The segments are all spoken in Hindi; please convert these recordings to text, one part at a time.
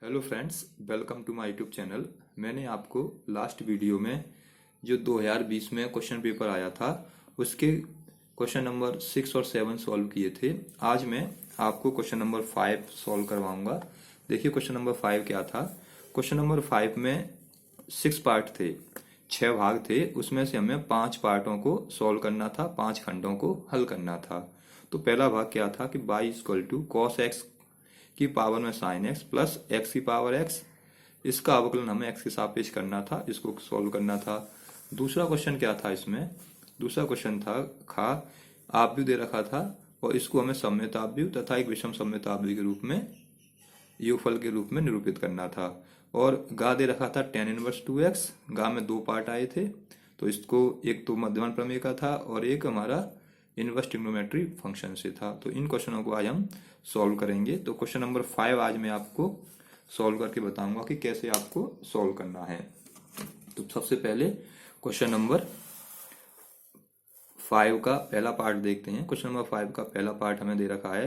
Hello friends, welcome to my YouTube channel. मैंने आपको लास्ट वीडियो में जो 2020 में क्वेश्चन पेपर आया था उसके क्वेश्चन नंबर 6 और 7 सॉल्व किए थे। आज मैं आपको क्वेश्चन नंबर 5 सॉल्व करवाऊंगा। देखिए क्वेश्चन नंबर 5 क्या था। क्वेश्चन नंबर 5 में 6 पार्ट थे, 6 भाग थे। उसमें से हमें 5 पार्टों को सॉल्व करना था, 5 खंडों को हल करना था। तो पहला भाग क्या था कि y equal to cos x की पावर में साइन एक्स प्लस एक्स की पावर एक्स, इसका अवकलन हमें एक्स के सापेक्ष करना था, इसको सॉल्व करना था। दूसरा क्वेश्चन क्या था इसमें, दूसरा क्वेश्चन था खा आव्यूह दे रखा था और इसको हमें सममित आव्यूह तथा एक विषम सममित आव्यूह के रूप में योगफल के रूप में निरूपित करना था। और गा दे रखा था tan इनवर्स 2x। गा में 2 पार्ट आए थे, तो इसको एक तो मध्यमान प्रमेय का था और एक हमारा इनवर्स ट्रिग्नोमेट्री फंक्शन से था। तो इन क्वेश्चनों को आज हम सॉल्व करेंगे। तो क्वेश्चन नंबर 5 आज मैं आपको सॉल्व करके बताऊंगा कि कैसे आपको सॉल्व करना है। तो सबसे पहले क्वेश्चन नंबर 5 का पहला पार्ट देखते हैं। क्वेश्चन नंबर 5 का पहला पार्ट हमें दे रखा है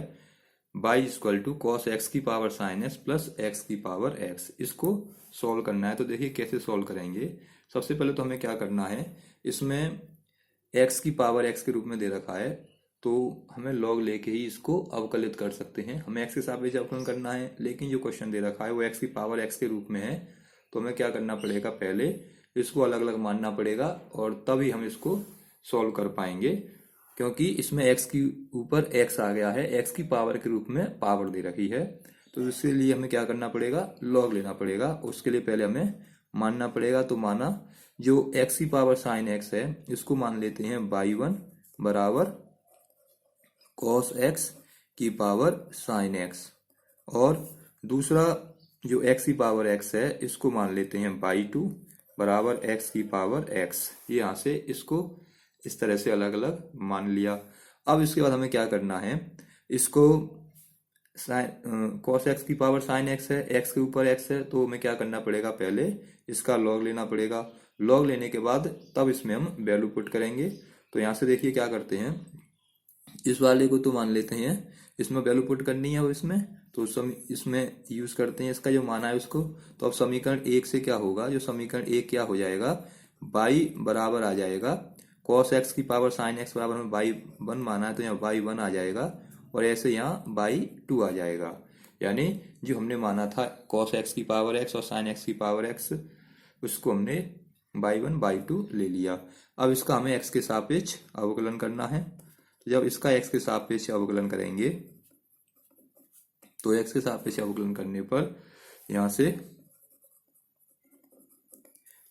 y equal to cos x की power sine x plus x की पावर एक्स, इसको सॉल्व करना है। तो देखिए कैसे सॉल्व करेंगे। सबसे पहले तो हमें क्या करना है, इसमें x की पावर x के रूप में दे रखा है तो हमें log लेके ही इसको अवकलित कर सकते हैं। हमें x के सापेक्ष अवकलन करना है, लेकिन जो क्वेश्चन दे रखा है वो x की पावर x के रूप में है। तो हमें क्या करना पड़ेगा, पहले इसको अलग अलग मानना पड़ेगा और तभी हम इसको सॉल्व कर पाएंगे, क्योंकि इसमें x के ऊपर x आ गया है, x की पावर के रूप में पावर दे रखी है। तो इसके लिए हमें क्या करना पड़ेगा, log लेना पड़ेगा। उसके लिए पहले हमें मानना पड़ेगा। तो माना जो x की पावर साइन x है इसको मान लेते हैं y1 बराबर cos x की पावर साइन x, और दूसरा जो x की पावर x है इसको मान लेते हैं y2 बराबर x की पावर x। यहाँ से इसको इस तरह से अलग अलग मान लिया। अब इसके बाद हमें क्या करना है, इसको cos x की पावर साइन x है, x के ऊपर x है, तो हमें क्या करना पड़ेगा, पहले इसका log लेना पड़ेगा। log लेने के बाद तब इसमें हम वैल्यू पुट करेंगे। तो यहाँ से देखिए क्या करते हैं, इस वाले को तो मान लेते हैं, इसमें वैल्यू पुट करनी है और इसमें तो इसमें यूज करते हैं इसका जो माना है उसको। तो अब समीकरण 1 से क्या होगा, जो समीकरण 1 क्या हो जाएगा, y बराबर आ जाएगा cos x की पावर साइन x बराबर में y1 माना है तो यहाँ y1 आ जाएगा और ऐसे यहाँ y2 आ जाएगा। यानी जो हमने माना था cos x की पावर x और sin x की पावर x, उसको हमने y1 y2 ले लिया। अब इसका हमें x के सापेक्ष अवकलन करना है। तो जब इसका x के सापेक्ष अवकलन करेंगे तो x के सापेक्ष अवकलन करने पर यहाँ से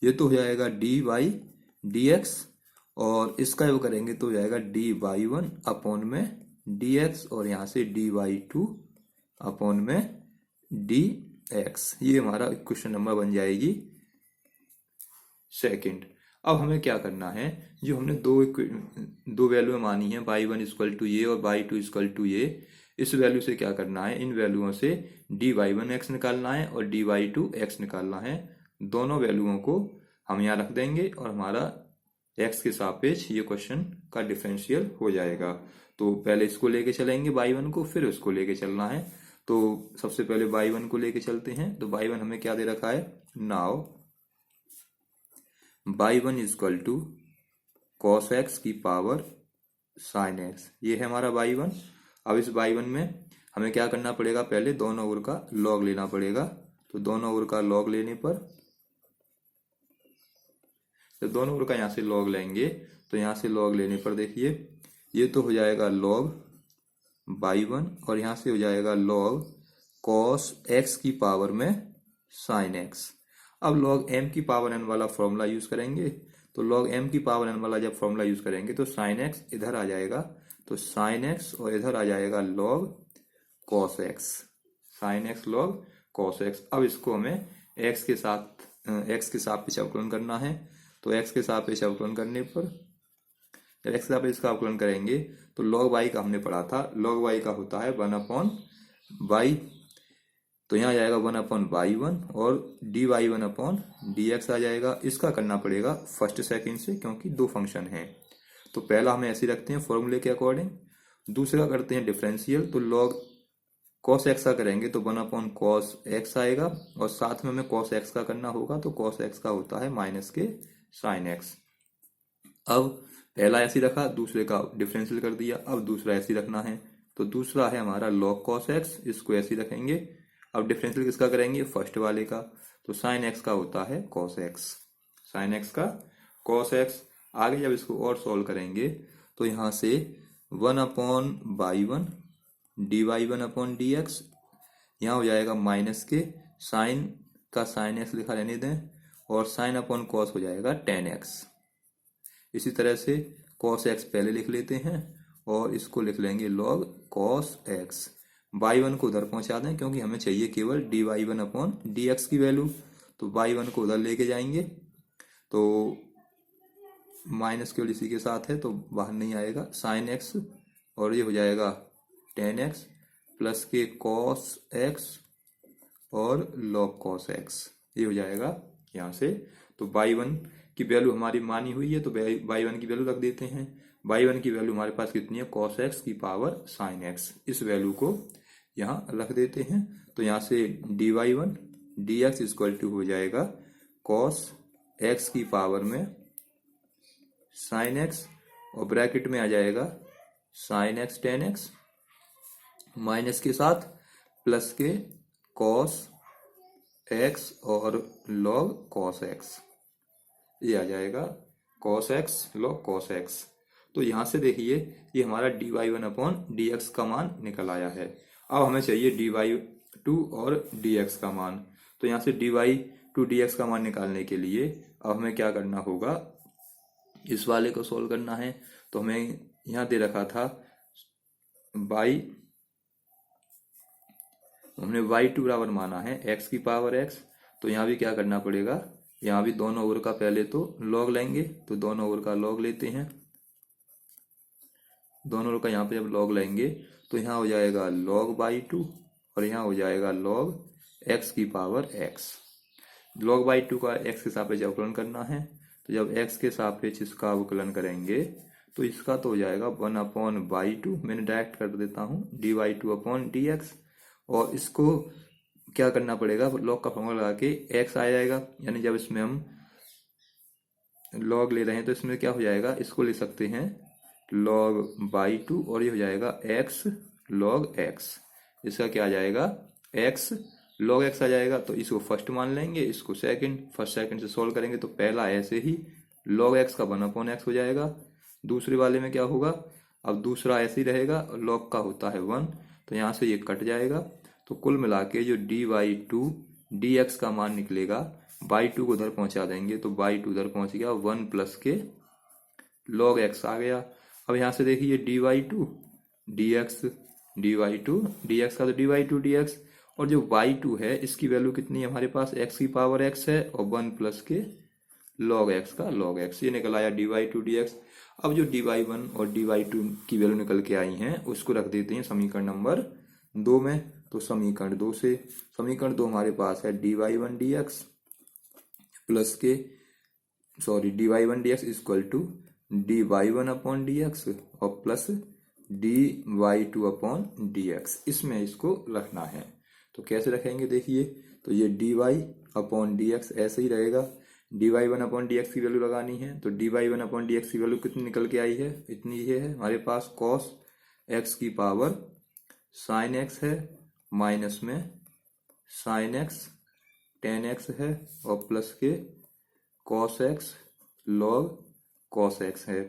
ये तो हो जाएगा dy dx, और इसका योग करेंगे तो हो जाएगा dy1 अपॉन में dx, और यहाँ से dy2 अपॉन में dx। ये हमारा क्वेश्चन नंबर बन जाएगी सेकंड। अब हमें क्या करना है, जो हमने दो वैल्यू मानी है y1 इक्वल टू ये और y2 इक्वल टू ये, इस वैल्यू से क्या करना है, इन वैल्यूओं से dy1x निकालना है और dy2x निकालना है। दोनों वैल्यूओं को हम यहाँ रख देंगे और हमारा x के सापेक्ष ये क्वेश्चन का डिफरेंशियल हो जाएगा। तो पहले इसको लेके चलेंगे y1 को, फिर उसको लेके चलना है। तो सबसे पहले y1 को लेके चलते हैं। तो y1 हमें क्या दे रखा है, now y1 equal to cos x की पावर साइन एक्स, ये है हमारा y1। अब इस y1 में हमें क्या करना पड़ेगा, पहले दोनों ओर का log लेना पड़ेगा। तो दोनों ओर का log लेने पर, तो दोनों ओर का यहाँ से log लेंगे तो यहाँ से log लेने पर देखिए ये तो हो जाएगा log y1 और यहाँ से हो जाएगा log cos x की पावर में sin x। अब log m की पावर n वाला फॉर्मूला यूज करेंगे। तो log m की पावर n वाला जब फॉर्मूला यूज करेंगे तो sin x इधर आ जाएगा, तो sin x और इधर आ जाएगा log cos x, sin x log cos x। अब इसको हमें x के सापेक्ष अवकलन करना है। तो x के सापेक्ष अवकलन करने पर, जब x के सापेक्ष का अवकलन करेंगे तो log y का हमने पढ़ा था, log y का होता है 1/y। तो यहाँ आ जाएगा 1/y1 और dy1 अपॉन dx आ जाएगा। इसका करना पड़ेगा फर्स्ट सेकंड से, क्योंकि दो फंक्शन हैं। तो पहला हमें ऐसे रखते हैं फॉर्मूले के अकॉर्डिंग, दूसरा करते हैं डिफरेंशियल। तो log कॉस एक्स का करेंगे तो 1 अपॉन कॉस एक्स आएगा, और साथ में हमें कॉस एक्स का करना होगा तो कॉस एक्स का होता है माइनस के साइन एक्स। अब पहला ऐसे रखा, दूसरे का डिफरेंशियल कर दिया, अब दूसरा ऐसे रखना है, तो दूसरा है हमारा log cos x, इसको ऐसे रखेंगे। अब डिफरेंशियल किसका करेंगे, फर्स्ट वाले का, तो साइन एक्स का होता है cos x, साइन एक्स का cos x। आगे जब इसको और सॉल्व करेंगे तो यहाँ से 1//1 dy1/dx, यहाँ हो जाएगा माइनस के साइन का साइन एक्स लिखा रहने दें, और साइन अपॉन कॉस हो जाएगा tan x। इसी तरह से cos x पहले लिख लेते हैं और इसको लिख लेंगे log cos x। y1 को उधर पहुंचा दें क्योंकि हमें चाहिए केवल dy1/dx की वैल्यू, तो y1 को उधर लेके जाएंगे तो माइनस केवल इसी के साथ है तो बाहर नहीं आएगा, साइन एक्स और ये हो जाएगा tan x प्लस के cos x और log cos x, ये हो जाएगा यहाँ से। तो y1 की वैल्यू हमारी मानी हुई है तो y1 की वैल्यू रख देते हैं। y1 की वैल्यू हमारे पास कितनी है, cos x की पावर sin x, इस वैल्यू को यहाँ रख देते हैं। तो यहाँ से dy1 dx इक्वल टू हो जाएगा cos x की पावर में sin x, और ब्रैकेट में आ जाएगा sin x tan x minus के साथ प्लस के cos x और log cos x, ये आ जाएगा cos x log cos x। तो यहां से देखिए ये हमारा dy1/dx का मान निकल आया है। अब हमें चाहिए dy2 और dx का मान, तो यहां से dy2 dx का मान निकालने के लिए अब हमें क्या करना होगा, इस वाले को सोल्व करना है। तो हमें यहां दे रखा था हमने y2 बराबर माना है x की पावर x, तो यहाँ भी क्या करना पड़ेगा, यहाँ भी दोनों ओर का पहले तो log लेंगे, तो दोनों ओर का log लेते हैं। दोनों ओर का यहाँ पे जब log लेंगे तो यहाँ हो जाएगा log y2 और यहाँ हो जाएगा log x की पावर x। log y2 का x के सापेक्ष अवकलन करना है, तो जब x के सापेक्ष इसका अवकलन करेंगे तो इसका तो हो जाएगा 1/y2, मैंने डायरेक्ट कर देता हूँ dy2/dx, और इसको क्या करना पड़ेगा, log का फॉर्मूला लगा के x आ जाएगा, यानी जब इसमें हम log ले रहे हैं तो इसमें क्या हो जाएगा, इसको ले सकते हैं log y2 और ये हो जाएगा x log x, इसका क्या आ जाएगा x log x आ जाएगा। तो इसको फर्स्ट मान लेंगे, इसको सेकंड, फर्स्ट सेकंड से सोल्व करेंगे तो पहला ऐसे ही log x का 1/x हो जाएगा। दूसरे वाले में क्या होगा, अब दूसरा ऐसे ही रहेगा, log का होता है 1, तो यहाँ से ये कट जाएगा। तो कुल मिला के जो dy2 dx का मान निकलेगा, y2 को उधर पहुंचा देंगे तो y2 उधर पहुंच गया 1 प्लस के log x आ गया। अब यहाँ से देखिए dy2 dx का तो dy2 dx, और जो y2 है इसकी वैल्यू कितनी है हमारे पास, x की पावर x है और 1 प्लस के log x का log x, ये निकल आया dy2 dx। अब जो dy1 और dy2 की वैल्यू निकल के आई हैं उसको रख देते हैं समीकरण नंबर 2 में। तो समीकरण 2 से, समीकरण 2 हमारे पास है dy1 dx प्लस के dy1 dx equal to dy1/dx और प्लस dy2/dx, इसमें इसको रखना है। तो कैसे रखेंगे देखिए, तो ये dy/dx ऐसे ही रहेगा, dy1/dx की वैल्यू लगानी है, तो dy1/dx की वैल्यू कितनी निकल के आई है, इतनी ये है हमारे पास cos x की पावर sin x है, माइनस में sin x tan x है और प्लस के cos x log cos x है।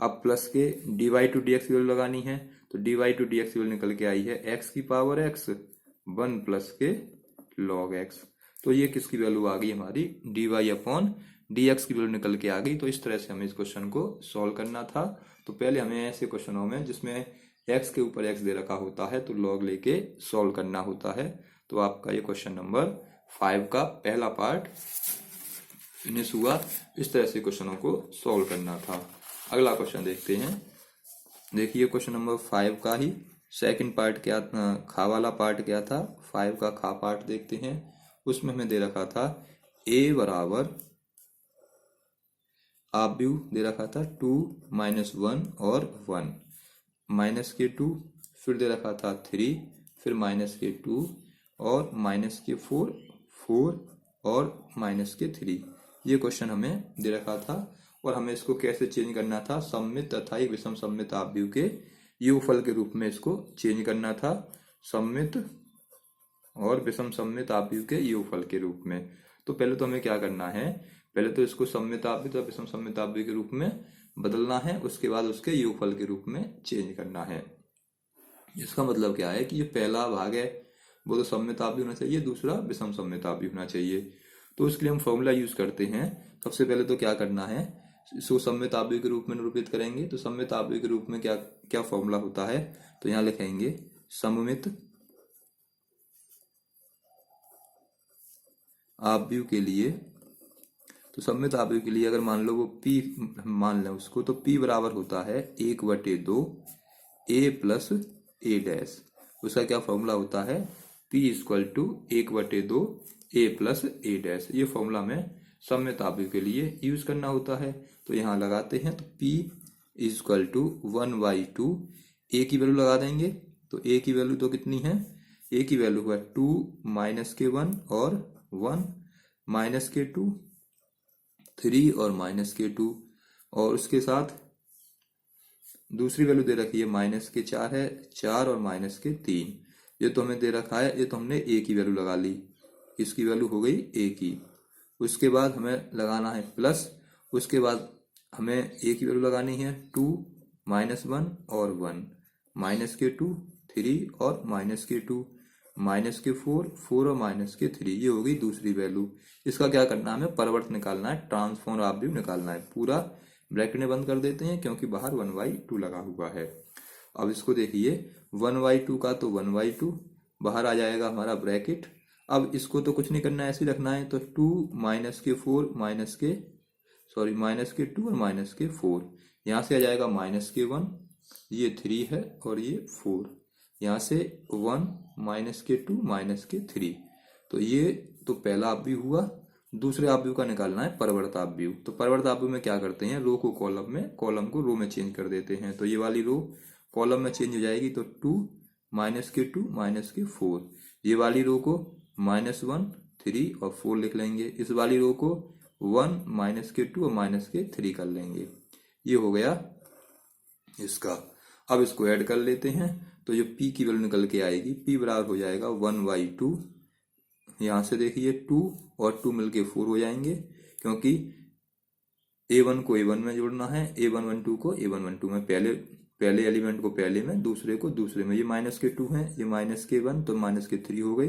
अब प्लस के dy2 dx की वैल्यू लगानी है, तो dy2 dx की वैल्यू निकल के आई है x की पावर x 1 प्लस के log x। तो ये किसकी वैल्यू आ गई हमारी, dy/dx की वैल्यू निकल के आ गई। तो इस तरह से हमें इस क्वेश्चन को सॉल्व करना था। तो पहले हमें ऐसे क्वेश्चनों में जिसमें x के ऊपर x दे रखा होता है तो log लेके सॉल्व करना होता है। तो आपका ये क्वेश्चन नंबर 5 का पहला पार्ट फिनिश हुआ। इस तरह से क्वेश्चनों को सॉल्व करना था। अगला क्वेश्चन देखते हैं। देखिए क्वेश्चन नंबर 5 का ही सेकंड पार्ट क्या, खा वाला पार्ट क्या था, 5 का खा पार्ट देखते हैं। उसमें हमें दे रखा था a बराबर आव्यूह दे रखा था 2 - 1 और 1 माइनस के 2, फिर दे रखा था 3 फिर -2 और -4, 4 और -3। ये क्वेश्चन हमें दे रखा था और हमें इसको कैसे चेंज करना था, सममित तथा एक विषम सममित आपवियों के योगफल के रूप में इसको चेंज करना था, सममित और विषम सममित आपवियों के योगफल के रूप में। तो पहले तो हमें क्या करना है, पहले तो इसको सममित आपविय तथा विषम सममित आपविय के रूप में बदलना है, उसके बाद उसके योगफल के रूप में चेंज करना है। इसका मतलब क्या है कि ये पहला भाग है वो तो सममित आपविय होना चाहिए, दूसरा विषम सममित आपविय होना चाहिए। तो उसके लिए हम फॉर्मूला यूज करते हैं। सबसे पहले तो क्या करना है, इसको सममित आपविय के रूप में निरूपित करेंगे। तो सममित आपविय के रूप में क्या क्या फॉर्मूला होता है, तो यहाँ लिखेंगे सममित आपवियों के लिए। तो सममित आपवियों के लिए अगर मान लो वो P मान लें उसको, तो P बराबर होता है 1/2 A प्लस A डैश। उसका क्या फॉर्मूला होता है, P = 1/2 A plus A dash. ये फॉर्मूला में सममित आपवियों के लिए यूज करना होता है। तो यहाँ लगाते हैं, तो P = 1/2 A की वैल्यू लगा देंगे। तो A की वैल्यू तो कितनी है, A की वैल्यू हुआ 2 -1 और 1 -2 3 और -2 और उसके साथ दूसरी वैल्यू दे रखी है -4 है, 4 और -3। ये तो हमें दे रखा है, ये तो हमने A की वैल्यू लगा ली, इसकी वैल्यू हो गई A की। उसके बाद हमें लगाना है प्लस, उसके बाद हमें A की वैल्यू लगानी है 2 -1 और 1 -2 3 और -2 -4 4 और -3। ये हो गई दूसरी वैल्यू। इसका क्या करना है, हमें परिवर्त निकालना है, ट्रांसफॉर्म आपविय निकालना है। पूरा ब्रैकेट में बंद कर देते हैं क्योंकि बाहर 1/2 लगा हुआ है। अब इसको देखिए, 1/2 का तो 1/2 बाहर आ जाएगा हमारा ब्रैकेट। अब इसको तो कुछ नहीं करना है, ऐसे ही रखना है। तो 2 -4 -2 और -4, यहाँ से आ जाएगा -1, ये 3 है और ये 4, यहाँ से 1 -2 -3। तो ये तो पहला आपविय हुआ। दूसरे आपविय का निकालना है परिवर्त आपविय। तो परिवर्त आपविय में क्या करते हैं, रो को कॉलम में, कॉलम को रो में चेंज कर देते हैं। तो ये वाली रो कॉलम में चेंज हो जाएगी, तो 2 -2 -4। ये वाली रो को -1 3 और 4 लिख लेंगे। इस वाली रो को 1 -2 और -3 कर लेंगे। ये हो गया इसका। अब इसको ऐड कर लेते हैं, तो जो P की वैल्यू निकल के आएगी, P बराबर हो जाएगा 1/2। यहाँ से देखिए 2 और 2 मिलके 4 हो जाएंगे, क्योंकि A1 को A1 में जोड़ना है, A112 को A112 में, पहले एलिमेंट को पहले में, दूसरे को दूसरे में। ये -2 है, ये -1 तो -3 हो गए,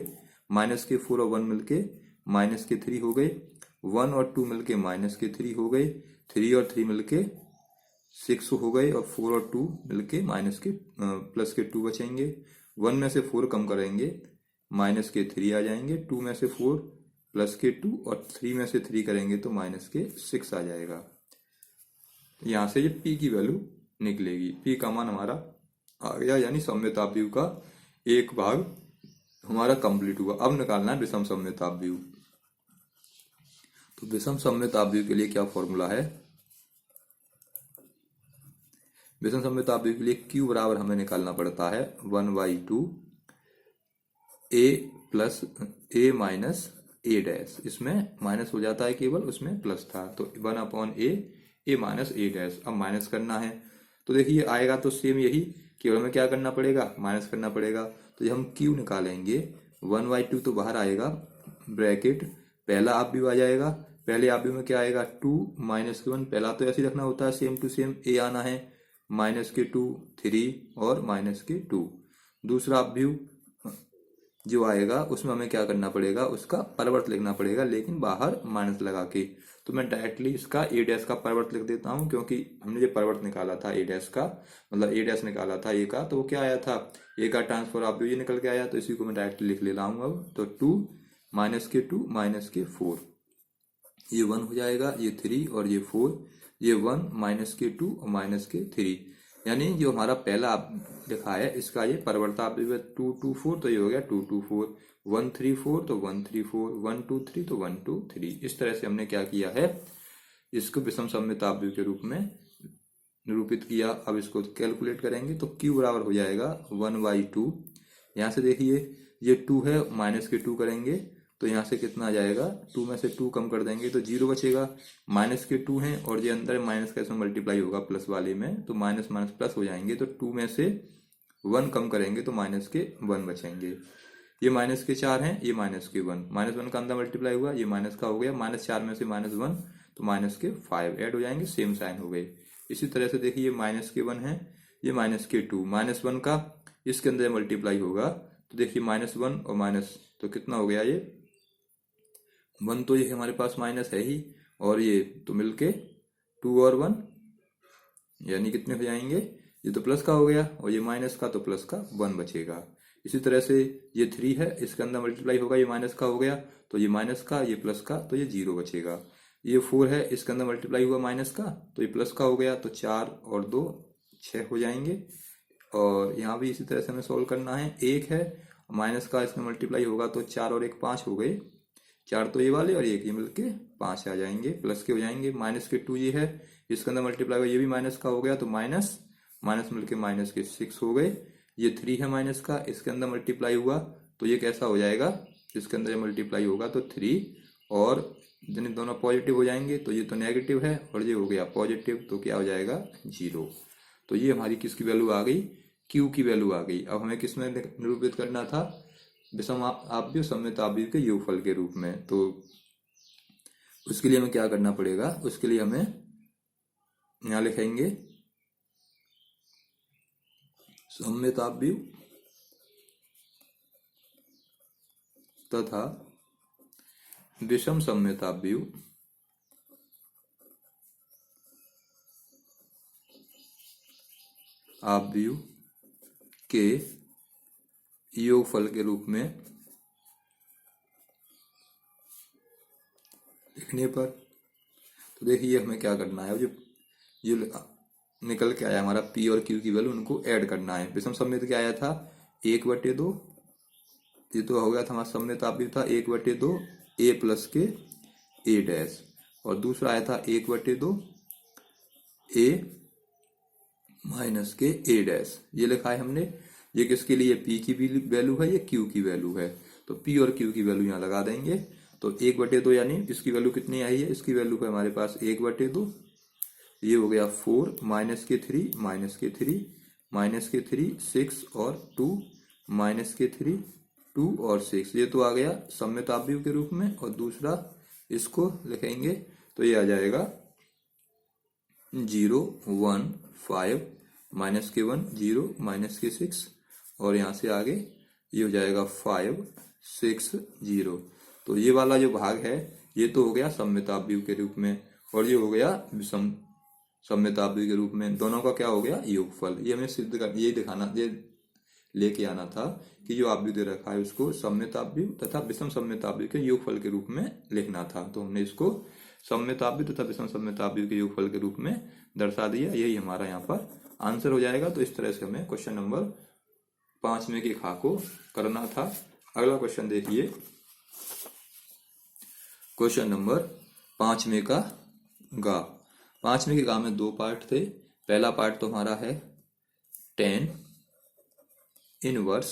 -4 और 1 मिलके -3 हो गए, 1 और 2 मिलके -3 हो गए, 3 और 3 मिलके 6 हो गए और 4 और 2 मिलके +2 बचेंगे। 1 में से 4 कम करेंगे, -3 आ जाएंगे, 2 में से 4 +2 और 3 में से 3 करेंगे तो -6 आ जाएगा। यहाँ से ये P की वैल्यू निकलेगी। P का मान हमारा आ गया, यानी सममित आपविय का एक भाग हमारा कंप्लीट हुआ। अब निकालना है विषम सममित आपविय। तो विषम सममित आपविय के लिए क्या फॉर्मूला है, विषम सममित आपविय के लिए Q बराबर हमें निकालना पड़ता है 1/2 A plus A minus A dash. इसमें माइनस हो जाता है केवल, उसमें प्लस था, तो 1/A A minus A dash. अब माइनस करना है, तो देखिए आएगा तो सेम यही, केवल हमें क्या करना पड़ेगा, माइनस करना पड़ेगा। तो जब हम Q निकालेंगे 1/2 तो बाहर आएगा, ब्रैकेट पहला आपविय आ जाएगा। पहले आपविय में क्या आएगा, 2 -1, पहला तो ऐसे ही रखना होता है, सेम टू सेम A आना है, -2 3 और -2। दूसरा आपविय जो आएगा उसमें हमें क्या करना पड़ेगा, उसका परिवर्त लिखना पड़ेगा, लेकिन बाहर माइनस लगा के। तो मैं डायरेक्टली इसका A डैश का परिवर्त लिख देता हूं, क्योंकि हमने जो परिवर्त निकाला था A डैश का, मतलब A डैश निकाला था A का, तो वो क्या आया था, A का ट्रांसफर आपविय निकल के आया, तो इसी को मैं डायरेक्टली लिख ले रहा हूं। अब तो 2 -2 ये 1 हो जाएगा, ये 3 और ये 4, ये 1 -2 और -3, यानी जो हमारा पहला लिखा है इसका ये परिवर्त आपविय 2 2 4, तो ये हो गया 2 2 4, 1 3 4 तो 1 3 4, 1 2 3 तो 1 2 3। इस तरह से हमने क्या किया है, इसको विषम सममित आपविय के रूप में निरूपित किया। अब इसको कैलकुलेट करेंगे तो Q बराबर हो जाएगा 1/2, यहाँ से देखिए ये 2 है, माइनस के 2 करेंगे तो यहाँ से कितना आ जाएगा, 2 में से 2 कम कर देंगे तो 0 बचेगा। माइनस के 2 हैं और ये अंदर माइनस का इसमें मल्टीप्लाई होगा प्लस वाले में, तो माइनस माइनस प्लस हो जाएंगे। तो 2 में से 1 कम करेंगे तो माइनस के 1 बचेंगे। ये माइनस के 4 हैं, ये माइनस के 1, माइनस 1 का अंदर मल्टीप्लाई हुआ, ये माइनस का हो गया। माइनस 4 में से माइनस 1 तो माइनस के 5 ऐड हो जाएंगे, सेम साइन हो गए। इसी तरह से देखिए ये माइनस के 1 है, ये माइनस के 2, माइनस 1 का इसके अंदर मल्टीप्लाई होगा तो देखिए माइनस 1 और माइनस तो कितना हो गया, ये 1 तो ये हमारे पास माइनस है ही, और ये तो मिलके 2 और 1 यानी कितने हो जाएंगे, ये तो प्लस का हो गया और ये माइनस का, तो प्लस का 1 बचेगा। इसी तरह से ये 3 है, इसके अंदर मल्टीप्लाई होगा, ये माइनस का हो गया तो ये माइनस का, ये प्लस का, तो ये 0 बचेगा। ये 4 है, इसके अंदर मल्टीप्लाई हुआ माइनस का तो ये प्लस का हो गया, तो 4 और 2 6 हो जाएंगे। और यहाँ भी इसी तरह से हमें सोल्व करना है। 1 है, माइनस का इसमें मल्टीप्लाई होगा तो 4 और 1 5 हो गए, 4 तो ये वाले और 1 ये मिलके 5 आ जाएंगे, प्लस के हो जाएंगे। माइनस के 2 ये है, इसके अंदर मल्टीप्लाई हुआ, ये भी माइनस का हो गया तो माइनस माइनस मिलके माइनस के 6 हो गए। ये 3 है माइनस का, इसके अंदर मल्टीप्लाई हुआ तो ये कैसा हो जाएगा, इसके अंदर मल्टीप्लाई होगा तो 3 और यानी दोनों पॉजिटिव हो जाएंगे, तो ये तो नेगेटिव है और ये हो गया पॉजिटिव, तो क्या हो जाएगा 0। तो ये हमारी किसकी वैल्यू आ गई, Q की वैल्यू आ गई। अब हमें किस में निरूपित करना था, विषम आव्यूह सममित आव्यूह के योगफल के रूप में। तो उसके लिए हमें क्या करना पड़ेगा, उसके लिए हमें यहाँ लिखेंगे सममित आव्यूह तथा विषम सममित आव्यूह के योगफल के रूप में लिखने पर। तो देखिए हमें क्या करना है, जो निकल के आया हमारा P और Q की वैल्यू, उनको ऐड करना है। विषम सममित क्या आया था, 1/2, ये तो हो गया था हमारा सममित आव्यूह था 1/2 A प्लस के A डैश, और दूसरा आया था 1/2 A माइनस के A डैश, ये लिखा है हमने। ये किसके लिए, P की वैल्यू है, ये Q की वैल्यू है, तो P और Q की वैल्यू यहाँ लगा देंगे। तो 1/2 यानी इसकी वैल्यू कितनी आई है, इसकी वैल्यू है हमारे पास 1/2, ये हो गया 4 माइनस के 3 माइनस के 3 माइनस के 3 6 और 2 माइनस के 3 2 और 6, ये तो आ गया सममित आव्यूह के रूप में। और दूसरा इसको लिखेंगे तो ये आ जाएगा 0 1 5 माइनस के 1 0 माइनस के 6, और यहाँ से आगे ये हो जाएगा 5 6 0। तो ये वाला जो भाग है ये तो हो गया सममित आव्यूह के रूप में, और ये हो गया विषम सममित आव्यूह के रूप में। दोनों का क्या हो गया, योगफल। ये हमें सिद्ध कर, ये दिखाना, ये लेके आना था कि जो आव्यूह दे रखा है उसको सममित आव्यूह तथा विषम सममित आव्यूह के योगफल के रूप में लिखना था। तो हमने इसको सममित आव्यूह तथा विषम सममित आव्यूह के योगफल के रूप में दर्शा दिया, यही हमारा यहाँ पर आंसर हो जाएगा। तो इस तरह से हमें क्वेश्चन नंबर 5 में की खा को करना था। अगला क्वेश्चन देखिए, क्वेश्चन नंबर 5 में का गा। 5 में के गा में 2 पार्ट थे। पहला पार्ट तो हमारा है tan इनवर्स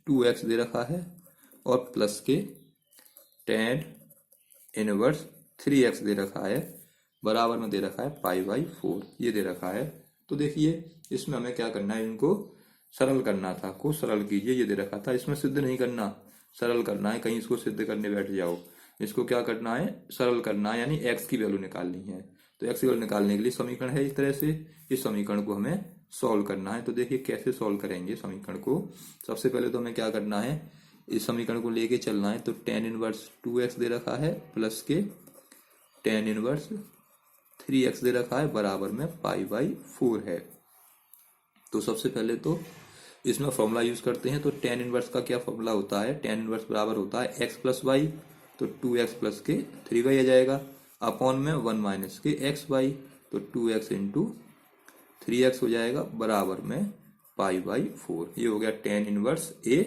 2x दे रखा है, और प्लस के tan इनवर्स 3x दे रखा है, बराबर में दे रखा है π/4, ये दे रखा है। तो देखिए इसमें हमें क्या करना है, इनको सरल करना था। को सरल कीजिए, ये दे रखा था, इसमें सिद्ध नहीं करना, सरल करना है। कहीं इसको सिद्ध करने बैठ जाओ, इसको क्या करना है, सरल करना है, यानी x की वैल्यू निकालनी है। तो x की वैल्यू निकालने के लिए समीकरण है इस तरह से, इस समीकरण को हमें सॉल्व करना है। तो देखिए कैसे सॉल्व करेंगे समीकरण को। सबसे पहले तो हमें क्या करना है, इस समीकरण को लेके चलना है। तो tan इनवर्स 2x दे रखा है, प्लस के tan इनवर्स 3x दे रखा है, बराबर में π/4 है। तो सबसे पहले तो इसमें फॉर्मूला यूज करते हैं। तो tan इनवर्स का क्या फॉर्मूला होता है, tan इनवर्स बराबर होता है x प्लस y, तो 2x प्लस के 3y आ जाएगा, अपॉन में 1 माइनस के xy, तो 2x इंटू 3x हो जाएगा, बराबर में π/4। ये हो गया tan इनवर्स a,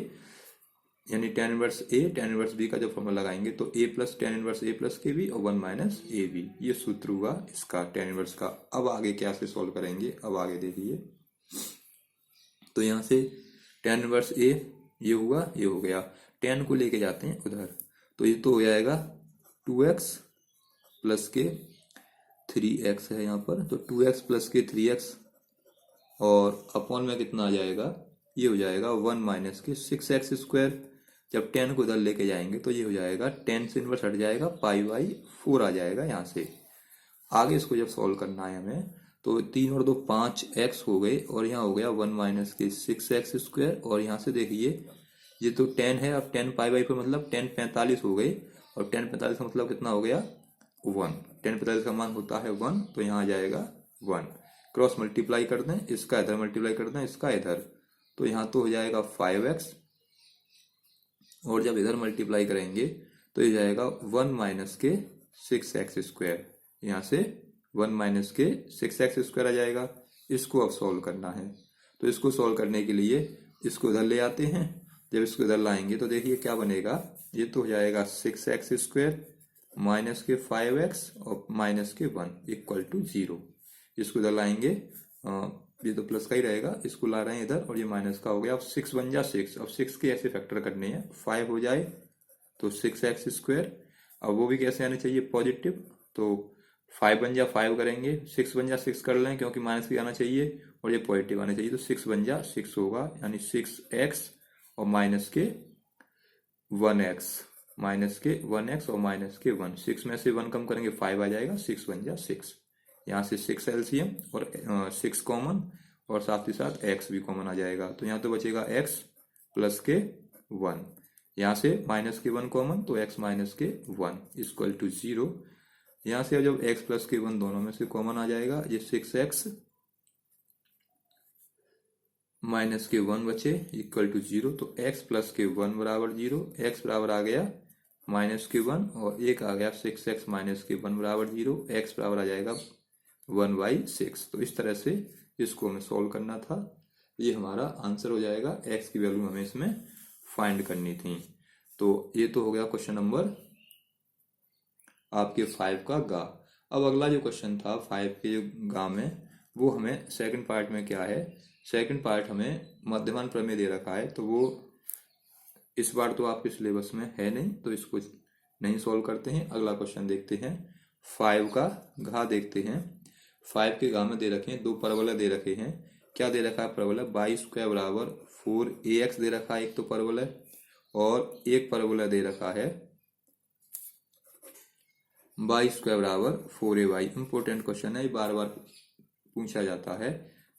यानी tan inverse a tan inverse b का जब फॉर्मूला लगाएंगे तो a plus tan inverse a plus के बी और 1 माइनस ए बी, ये सूत्र हुआ इसका tan इनवर्स का। अब आगे क्या से सॉल्व करेंगे, अब आगे देखिए। तो यहाँ से टेन इनवर्स ए ये हुआ, ये हो गया, टेन को लेके जाते हैं उधर, तो ये तो हो जाएगा 2x प्लस के 3x है यहाँ पर, तो 2x प्लस के 3x और अपॉन में कितना आ जाएगा, ये हो जाएगा 1 माइनस के 6x स्क्वायर। जब 10 को उधर लेके जाएंगे तो ये हो जाएगा 10 से इनवर्स हट जाएगा, पाई बाई 4 आ जाएगा यहाँ से। आगे इसको जब सॉल्व करना है हमें, तो 3 और 2 5x हो गए और यहाँ हो गया 1 माइनस के 6x स्क्वायर, और यहाँ से देखिए ये तो 10 है, अब 10 पाई बाई 4 मतलब 10 45 हो गए, और 10 45 का मतलब कितना हो गया 1, 10 45 का मान होता है 1, तो यहाँ आ जाएगा 1। क्रॉस मल्टीप्लाई कर दें, इसका इधर मल्टीप्लाई कर दें, इसका इधर, तो यहाँ तो हो जाएगा 5x, और जब इधर मल्टीप्लाई करेंगे तो ये जाएगा 1 माइनस के 6x स्क्वायर, यहाँ से 1 माइनस के 6x स्क्वायर आ जाएगा। इसको अब सॉल्व करना है, तो इसको सॉल्व करने के लिए इसको इधर ले आते हैं। जब इसको इधर लाएंगे तो देखिए क्या बनेगा, ये तो हो जाएगा 6x स्क्वायर माइनस के 5x और माइनस के 1 इक्वल टू 0। इसको इधर लाएंगे, ये तो प्लस का ही रहेगा, इसको ला रहे हैं इधर, और ये माइनस का हो गया। अब 6 बन जा 6, अब 6 के ऐसे फैक्टर करने हैं, 5 हो जाए तो 6x स्क्वायर, अब वो भी कैसे आने चाहिए पॉजिटिव, तो 5 बन जा 5 करेंगे, 6 बन जा 6 कर लें क्योंकि माइनस भी आना चाहिए और ये पॉजिटिव आना चाहिए, तो 6 बन जा 6 होगा, यानी 6x और माइनस के 1x, माइनस के 1x और माइनस के 1, 6 में से 1 कम करेंगे 5 आ जाएगा, 6 बन जा 6, यहाँ से 6 एलसीएम और 6 कॉमन, और साथ ही साथ x भी कॉमन आ जाएगा, तो यहाँ तो बचेगा x प्लस के 1, यहाँ से माइनस के 1 कॉमन, तो x माइनस के 1 इक्वल टू 0। यहाँ से जब x प्लस के 1 दोनों में से कॉमन आ जाएगा, ये 6x माइनस के 1 बचे इक्वल टू 0, तो x प्लस के 1 बराबर 0, x बराबर आ गया माइनस के 1 और एक आ गया 6x माइनस के 1 बराबर 0, x बराबर आ जाएगा 1/6। तो इस तरह से इसको हमें सॉल्व करना था, ये हमारा आंसर हो जाएगा, x की वैल्यू हमें इसमें फाइंड करनी थी। तो ये तो हो गया क्वेश्चन नंबर आपके 5 का गा। अब अगला जो क्वेश्चन था 5 के जो गा में, वो हमें सेकंड पार्ट में क्या है, सेकंड पार्ट हमें मध्यमान प्रमेय दे रखा है, तो वो इस बार तो आपके सिलेबस में है नहीं, तो इसको नहीं सॉल्व करते हैं। अगला क्वेश्चन देखते हैं, 5 का घा देखते हैं। 5 के घा में दे रखे हैं, दो परवलय दे रखे हैं। क्या दे रखा है परवलय, बाई स्क्वायर बराबर 4ax दे रखा है एक तो परवलय, और एक परवलय दे रखा है बाई स्क्वायर बराबर 4ay। इंपोर्टेंट क्वेश्चन है, बार बार पूछा जाता है।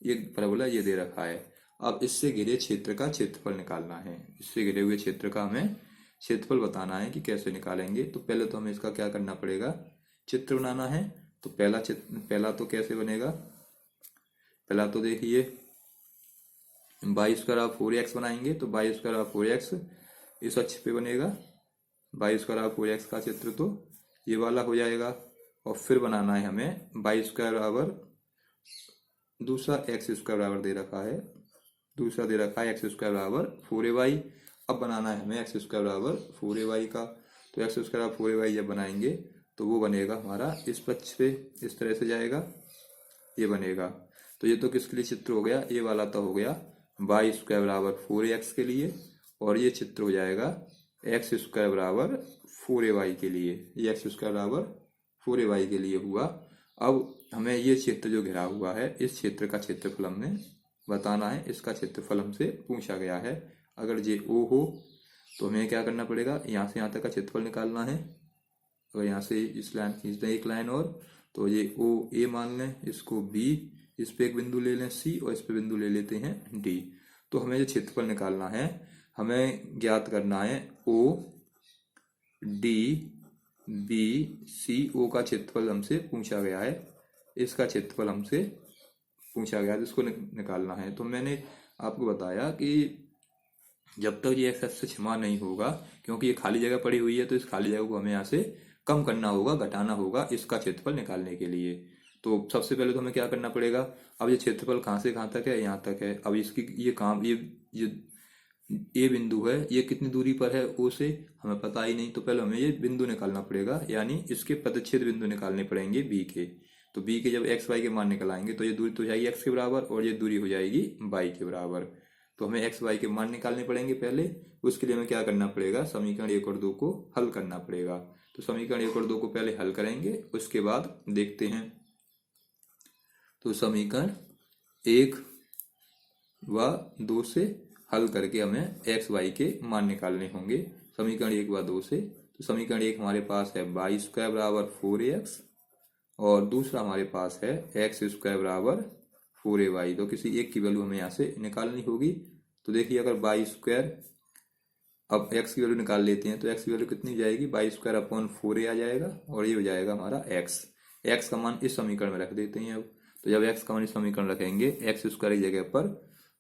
एक परवलय ये दे रखा है, अब इससे घिरे क्षेत्र का क्षेत्रफल निकालना है। इससे घिरे हुए क्षेत्र का हमें क्षेत्रफल बताना है कि कैसे निकालेंगे। तो पहले तो हमें इसका क्या करना पड़ेगा, चित्र बनाना है। तो पहला तो कैसे बनेगा, पहला तो देखिए बाई स्क्वायर ऑफ 4x बनाएंगे, तो बाई स्क्वायर ऑफ 4x इस अक्ष पे बनेगा। बाई स्क्वायर ऑफ 4x का चित्र तो ये वाला हो जाएगा, और फिर बनाना है हमें बाई स्क्वायर बराबर दूसरा एक्स स्क्वायर बराबर दे रखा है, दूसरा दे रखा है एक्स स्क्वायर बराबर 4ay। अब बनाना है हमें एक्स स्क्वायर बराबर 4ay का, तो एक्स स्क्वायर बराबर 4ay जब बनाएंगे तो वो बनेगा हमारा इस पक्ष पे, इस तरह से जाएगा, ये बनेगा। तो ये तो किसके लिए चित्र हो गया, ये वाला तो हो गया बाई स्क्वायर बराबर 4x के लिए, और ये चित्र हो जाएगा एक्स स्क्वायर बराबर 4ay के लिए। ये एक्स स्क्वायर बराबर 4ay के लिए हुआ। अब हमें ये क्षेत्र जो घिरा हुआ है, इस क्षेत्र का क्षेत्रफल हमने बताना है। इसका क्षेत्रफल हमसे पूछा गया है। अगर ये ओ हो तो हमें क्या करना पड़ेगा, यहाँ से यहाँ तक का क्षेत्रफल निकालना है। अगर यहाँ से इस लाइन खींच दें एक लाइन और, तो ये ओ ए मान लें, इसको बी, इस पे एक बिंदु ले लें सी, और इस पे बिंदु ले लेते हैं डी। तो हमें जो क्षेत्रफल निकालना है, हमें ज्ञात करना है ओ डी बी सी। ओ का क्षेत्रफल हमसे पूछा गया है, इसका क्षेत्रफल हमसे पूछा गया है, तो इसको निकालना है। तो मैंने आपको बताया कि जब तक ये एक्स से क्षमा नहीं होगा, क्योंकि ये खाली जगह पड़ी हुई है, तो इस खाली जगह को हमें यहाँ से कम करना होगा, घटाना होगा इसका क्षेत्रफल निकालने के लिए। तो सबसे पहले तो हमें क्या करना पड़ेगा, अब ये क्षेत्रफल कहाँ से कहाँ तक है, यहाँ तक है। अब इसकी ये काम ये बिंदु है, ये कितनी दूरी पर है ओ से हमें पता ही नहीं, तो पहले हमें ये बिंदु निकालना पड़ेगा, यानी इसके प्रतिच्छेद बिंदु निकालने पड़ेंगे बी के। तो बी के जब एक्स वाई के मान निकल आएंगे तो ये दूरी तो हो जाएगी एक्स के बराबर, और ये दूरी हो जाएगी वाई के बराबर। तो हमें एक्स वाई के मान निकालने पड़ेंगे पहले। उसके लिए हमें क्या करना पड़ेगा, समीकरण 1 और 2 को हल करना पड़ेगा। तो समीकरण 1 और 2 को पहले हल करेंगे, उसके बाद देखते हैं। तो समीकरण 1 व 2 से हल करके हमें एक्स वाई के मान निकालने होंगे, समीकरण 1 व 2 से। तो समीकरण 1 हमारे पास है वाई स्क्वायर बराबर 4ax और दूसरा हमारे पास है एक्स स्क्वायर बराबर 4ay। तो किसी एक की वैल्यू हमें यहाँ से निकालनी होगी। तो देखिए, अगर वाई स्क्वायर, अब एक्स की वैल्यू निकाल लेते हैं, तो एक्स की वैल्यू कितनी हो जाएगी, वाई स्क्वायर अपॉन 4a आ जाएगा और ये हो जाएगा हमारा एक्स। एक्स का मान इस समीकरण में रख देते हैं अब। तो जब एक्स का मान इस समीकरण रखेंगे एक्स स्क्वायर की जगह पर,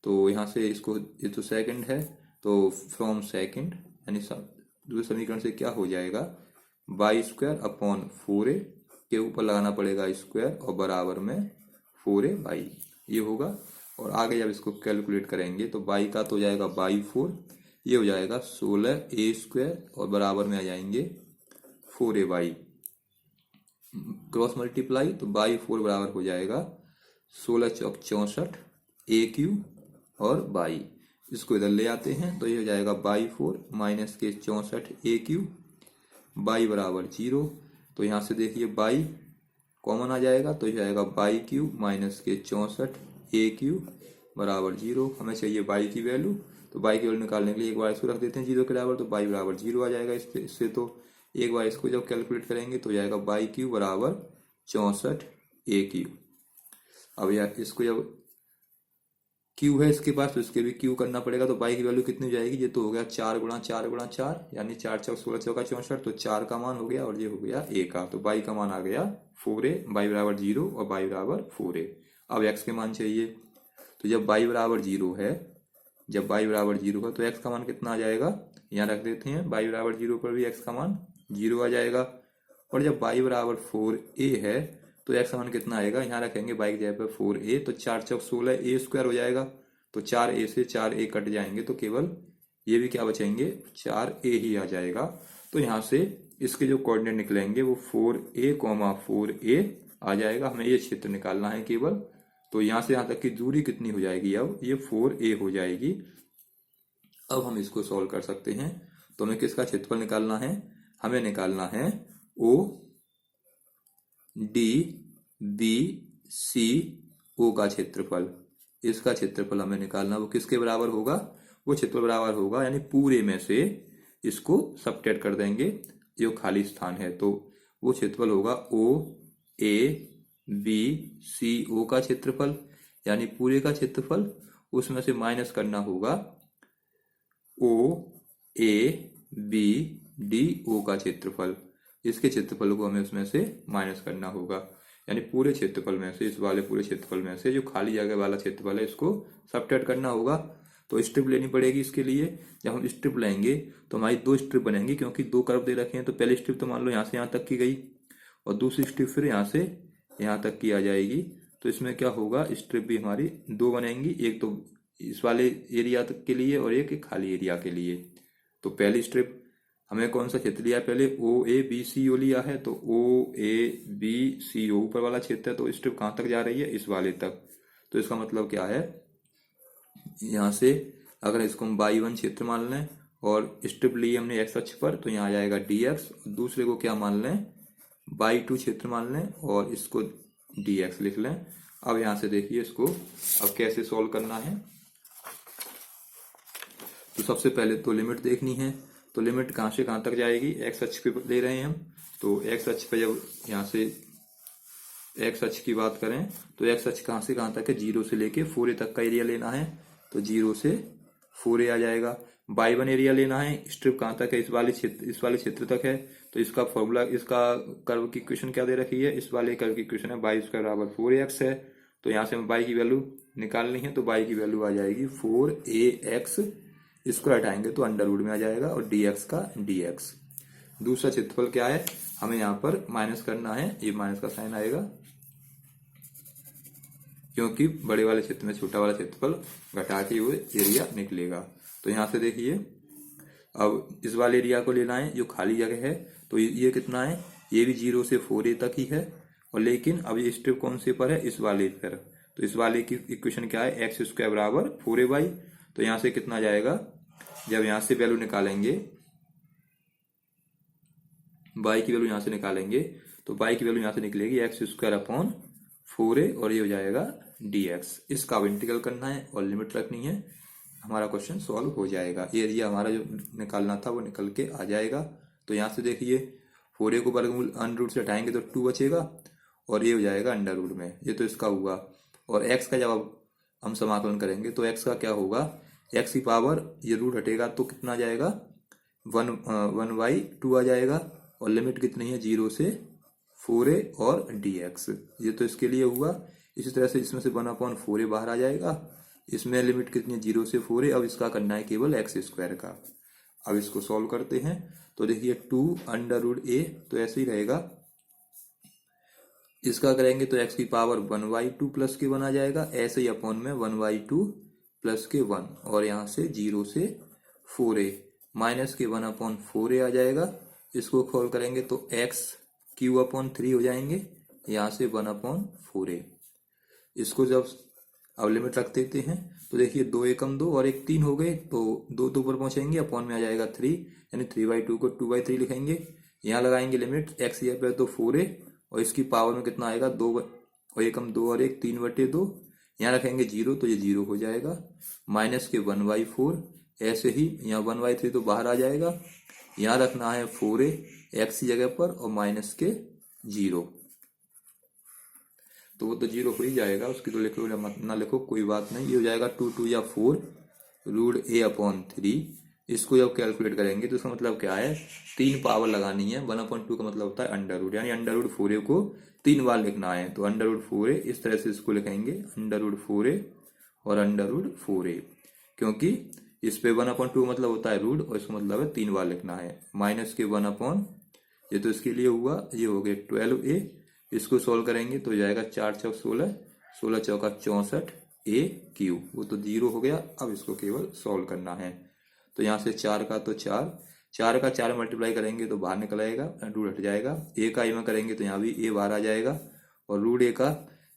तो यहाँ से इसको, ये तो सेकंड है, तो फ्रॉम सेकंड यानी दूसरे समीकरण से क्या हो जाएगा, वाई स्क्वायर अपॉन 4a के ऊपर लगाना पड़ेगा स्क्वायर और बराबर में 4a ये होगा। और आगे जब इसको कैलकुलेट करेंगे तो y का तो हो जाएगा बाई 4, ये हो जाएगा 16a स्क्वायर और बराबर में आ जाएंगे 4ay। क्रॉस मल्टीप्लाई, तो बाई 4 बराबर हो जाएगा 16 चौक 64 a क्यूब और y। इसको इधर ले आते हैं तो ये हो जाएगा बाई 4 माइनस के 64 a क्यूब, y बराबर 0। तो यहाँ से देखिए y कॉमन आ जाएगा, तो ये आएगा बाई क्यूब माइनस के 64 a क्यूब बराबर 0। हमें चाहिए y की वैल्यू, तो y की वैल्यू निकालने के लिए एक बार इसको रख देते हैं 0 के बराबर, तो y बराबर 0 आ जाएगा इससे। तो एक बार इसको जब कैलकुलेट करेंगे तो जाएगा y क्यूब बराबर 64 a क्यूब। अब यार इसको जब क्यू है इसके पास, तो इसके भी क्यू करना पड़ेगा। तो y की वैल्यू कितनी हो जाएगी, ये तो हो गया 4 गुणा 4 गुणा 4 यानी 4 चौक 16 चौका 64, तो 4 का मान हो गया और ये हो गया a का। तो y का मान आ गया 4a, y बराबर 0 और y बराबर 4a। अब x के मान चाहिए, तो जब y बराबर 0 है, जब y बराबर 0 है तो x का मान कितना आ जाएगा, यहाँ रख देते हैं। y बराबर 0 पर भी x का मान 0 आ जाएगा। और जब y बराबर 4a है तो x का मान कितना आएगा, यहाँ रखेंगे y की जगह पर 4a, तो 4 चौक 16 a स्क्वायर हो जाएगा। तो 4a से 4a कट जाएंगे तो केवल ये भी क्या बचेंगे, 4a ही आ जाएगा। तो यहाँ से इसके जो कोऑर्डिनेट निकलेंगे वो 4a, 4a आ जाएगा। हमें ये क्षेत्र निकालना है केवल। तो यहाँ से यहाँ तक की दूरी कितनी हो जाएगी, अब ये 4a हो जाएगी। अब हम इसको सॉल्व कर सकते हैं। तो हमें किसका क्षेत्रफल निकालना है, हमें निकालना है ओ डी बी सी ओ का क्षेत्रफल। इसका क्षेत्रफल हमें निकालना, वो किसके बराबर होगा, वो क्षेत्रफल बराबर होगा यानी पूरे में से इसको सबट्रैक्ट कर देंगे जो खाली स्थान है, तो वो क्षेत्रफल होगा ओ ए बी सी ओ का क्षेत्रफल यानी पूरे का क्षेत्रफल। उसमें से माइनस करना होगा ओ ए बी डी ओ का क्षेत्रफल। इसके क्षेत्रफल को हमें उसमें से माइनस करना होगा यानी पूरे क्षेत्रफल में से, इस वाले पूरे क्षेत्रफल में से जो खाली जगह वाला क्षेत्रफल है इसको सबट्रैक्ट करना होगा। तो स्ट्रिप लेनी पड़ेगी इसके लिए। जब हम स्ट्रिप लेंगे तो हमारी 2 स्ट्रिप बनेंगी, क्योंकि 2 कर्व दे रखे हैं। तो पहली स्ट्रिप तो मान लो यहाँ से यहाँ तक की गई और दूसरी स्ट्रिप फिर यहाँ से यहाँ तक की आ जाएगी। तो इसमें क्या होगा, स्ट्रिप भी हमारी 2 बनेंगी, एक तो इस वाले एरिया तक के लिए और एक खाली एरिया के लिए। तो पहली स्ट्रिप हमें कौन सा क्षेत्र लिया है, पहले ओ ए बी सी ओ लिया है, तो ओ ए बी सी ओ ऊपर वाला क्षेत्र है। तो स्ट्रिप कहाँ तक जा रही है, इस वाले तक। तो इसका मतलब क्या है, यहाँ से अगर इसको हम y1 क्षेत्र मान लें और स्ट्रिप ली हमने एक्स अक्ष पर, तो यहाँ आ जाएगा dx। दूसरे को क्या मान लें, y2 क्षेत्र मान लें और इसको dx लिख लें। अब यहाँ से देखिए इसको अब कैसे सॉल्व करना है। तो सबसे पहले तो लिमिट देखनी है। तो लिमिट कहाँ से कहाँ तक जाएगी, एक्स अक्ष पे ले रहे हैं हम। तो एक्स अक्ष पे जब यहाँ से एक्स अक्ष की बात करें तो एक्स अक्ष कहाँ से कहाँ तक है, 0 से लेके 4a तक का एरिया लेना है। तो 0 से 4a आ जाएगा। y1 एरिया लेना है, स्ट्रिप कहाँ तक है, इस वाले क्षेत्र तक है। तो इसका फॉर्मूला, इसका कर्व की इक्वेशन क्या दे रखी है, इस वाले कर्व की इक्वेशन है y स्क्वायर बराबर 4ax है। तो यहाँ से हमें y की वैल्यू निकालनी है। तो y की वैल्यू आ जाएगी 4ax, इसको हटाएंगे तो अंडर रूट में आ जाएगा और dx का dx। दूसरा क्षेत्रफल क्या है, हमें यहाँ पर माइनस करना है, ये माइनस का साइन आएगा क्योंकि बड़े वाले क्षेत्र में छोटा वाला क्षेत्रफल घटा के हुए एरिया निकलेगा। तो यहाँ से देखिए अब इस वाले एरिया को लेना है जो खाली जगह है। तो ये कितना है, ये भी 0 से 4a तक ही है। और लेकिन अब ये स्ट्रिप कौन से पर है, इस वाले पर। तो इस वाले की इक्वेशन क्या है, एक्स स्क्वायर बराबर 4ay। तो यहाँ से कितना जाएगा, जब यहाँ से वैल्यू निकालेंगे, y की वैल्यू यहाँ से निकालेंगे तो y की वैल्यू यहाँ से निकलेगी x² अपॉन 4a और ये हो जाएगा dx। इसका अब इंटीग्रल करना है और लिमिट रखनी है, हमारा क्वेश्चन सॉल्व हो जाएगा। ये हमारा जो निकालना था वो निकल के आ जाएगा। तो यहाँ से देखिए 4a को वर्गमूल अंडर रूट से हटाएंगे तो 2 बचेगा और ये हो जाएगा अंडर रूट में, ये तो इसका हुआ। और x का जब अब हम समाकलन करेंगे तो x का क्या होगा, x की पावर ये रूट हटेगा तो कितना जाएगा 1/2 आ जाएगा और लिमिट कितनी है 0 से 4a और dx, ये तो इसके लिए हुआ। इसी तरह से इसमें से 1/4a बाहर आ जाएगा, इसमें लिमिट कितनी है 0 से 4a। अब इसका करना है केवल x² का। अब इसको सॉल्व करते हैं तो देखिए 2√a तो ऐसे ही रहेगा, इसका करेंगे तो x की पावर 1/2 प्लस के 1 आ जाएगा, ऐसे ही अपॉन में 1/2 प्लस के 1 और यहाँ से 0 से 4a माइनस के 1/4a आ जाएगा। इसको खोल करेंगे तो x³ 3 हो जाएंगे, यहाँ से 1/4a। इसको जब अब लिमिट रख देते हैं तो देखिए 2 एकम 2 और 1 3 हो गए, तो 2 2 पर पहुंचेंगे, अपॉन में आ जाएगा 3, यानी 3/2 को 2/3 लिखेंगे। यहाँ लगाएंगे लिमिट, x यहाँ पे तो 4a और इसकी पावर में कितना आएगा 2 और एकम 2 और 1 3/2। यहाँ रखेंगे 0 तो ये 0 हो जाएगा, माइनस के 1/4। ऐसे ही यहाँ 1/3 तो बाहर आ जाएगा, यहाँ रखना है 4a x की जगह पर और माइनस के 0, तो वो तो 0 हो ही जाएगा, उसकी तो लिखो ना लिखो कोई बात नहीं। ये हो जाएगा 2 2 या 4√a/3। इसको जब कैलकुलेट करेंगे तो इसका मतलब क्या है, 3 पावर लगानी है। 1/2 का मतलब होता है अंडर रूट, यानी √4a को 3 बार लिखना है। तो √4a इस तरह से इसको लिखेंगे, √4a और √4a, क्योंकि इस पे 1/2 मतलब होता है रूट और इसका मतलब है 3 बार लिखना है। माइनस के 1/, ये तो इसके लिए हुआ, ये हो गया 12a। इसको सोल्व करेंगे तो जाएगा 4 चौक 16, 16 चौका 64a³, वो तो 0 हो गया। अब इसको केवल सोल्व करना है, तो यहाँ से 4 का तो 4, 4 का 4 मल्टीप्लाई करेंगे तो बाहर निकल आएगा, रूट हट जाएगा। a का a में करेंगे तो यहाँ भी a बाहर आ जाएगा, और रूट a का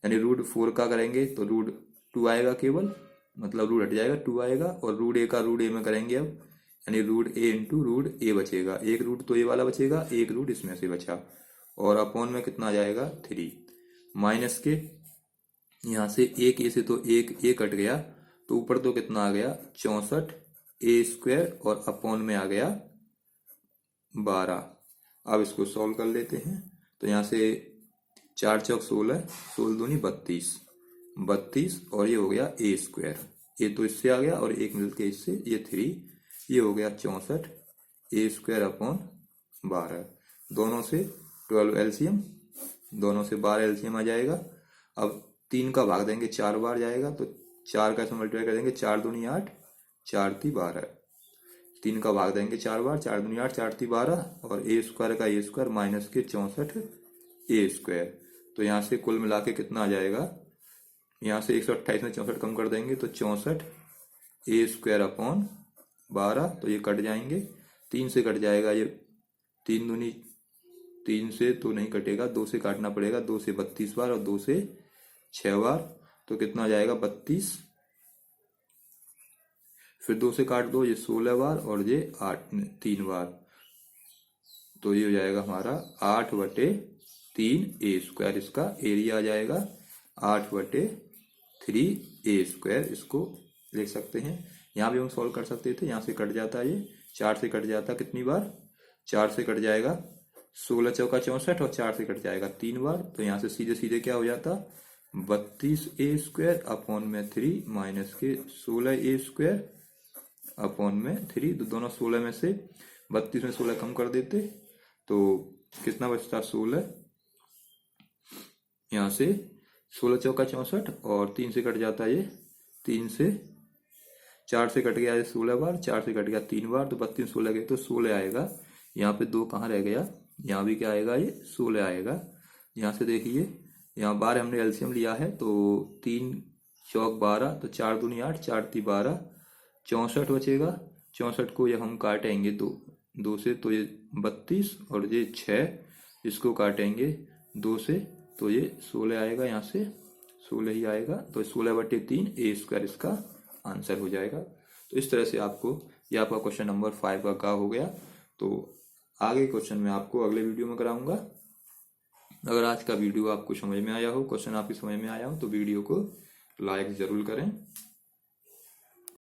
यानी √4 का करेंगे तो √2 आएगा केवल, मतलब रूट हट जाएगा 2 आएगा। और रूट a का रूट a में करेंगे अब, यानी √a इंटू √a बचेगा, एक रूट तो a वाला बचेगा, एक रूट इसमें से बचा, और अपॉन में कितना आ जाएगा 3, माइनस के यहाँ से एक a से तो एक a कट गया, तो ऊपर तो कितना आ गया 64a² और अपॉन में आ गया 12। अब इसको सॉल्व कर लेते हैं, तो यहाँ से 4 चौक 16, 16 दूनी 32, 32 और ये हो गया a², ये तो इससे आ गया और एक मिलके इससे ये 3, ये हो गया 64a² अपॉन 12। दोनों से 12 एलसीएम, दोनों से 12 एलसीएम आ जाएगा। अब 3 का भाग देंगे 4 बार जाएगा, तो 4 का ऐसे मल्टीप्लाई कर देंगे, 4 दूनी 8, 4 ती 12। 3 का भाग देंगे 4 बार, 4 दूनी 8, 4 ती 12, और a² का a² माइनस के 64a²। तो यहाँ से कुल मिला के कितना आ जाएगा, यहाँ से 128 में 64 कम कर देंगे तो 64a² अपॉन 12, तो ये कट जाएंगे, 3 से कट जाएगा, ये 3 दूनी 3 से तो नहीं कटेगा, 2 से काटना पड़ेगा, 2 से 32 बार और 2 से 6 बार, तो कितना आ जाएगा 32, फिर 2 से काट दो, ये 16 बार और ये 3 बार, तो ये हो जाएगा हमारा 8/3a²। इसका एरिया आ जाएगा 8/3a², इसको लिख सकते हैं। यहाँ भी हम सॉल्व कर सकते थे, यहाँ से कट जाता है, ये 4 से कट जाता कितनी बार, 4 से कट जाएगा 16 चौका 64 और 4 से कट जाएगा 3 बार, तो यहाँ से सीधे सीधे क्या हो जाता 32a² अपॉन में 3 माइनस के 16a² अपॉन में 3। तो दोनों 16 में से 32 में 16 कम कर देते तो कितना बचता 16, यहाँ से 16 चौका 64 और 3 से कट जाता ये, 3 से 4 से कट गया ये 16 बार, 4 से कट गया 3 बार, तो 32 16 गए तो 16 आएगा। यहाँ पे 2 कहाँ रह गया, यहाँ भी क्या आएगा ये 16 आएगा। यहाँ से देखिए यहाँ बार हमने एलसीएम लिया है, तो 3 चौक 12, तो 4 दूनी 8, 4 ती 12, 64 बचेगा। 64 को जब हम काटेंगे तो 2 से तो ये 32 और ये 6, इसको काटेंगे 2 से तो ये 16 आएगा, यहाँ से 16 ही आएगा, तो 16/3 a² इसका आंसर हो जाएगा। तो इस तरह से आपको ये आपका क्वेश्चन नंबर 5 का हो गया। तो आगे क्वेश्चन मैं आपको अगले वीडियो में कराऊंगा। अगर आज का वीडियो आपको समझ में आया हो, क्वेश्चन आपकी समझ में आया हो, तो वीडियो को लाइक ज़रूर करें।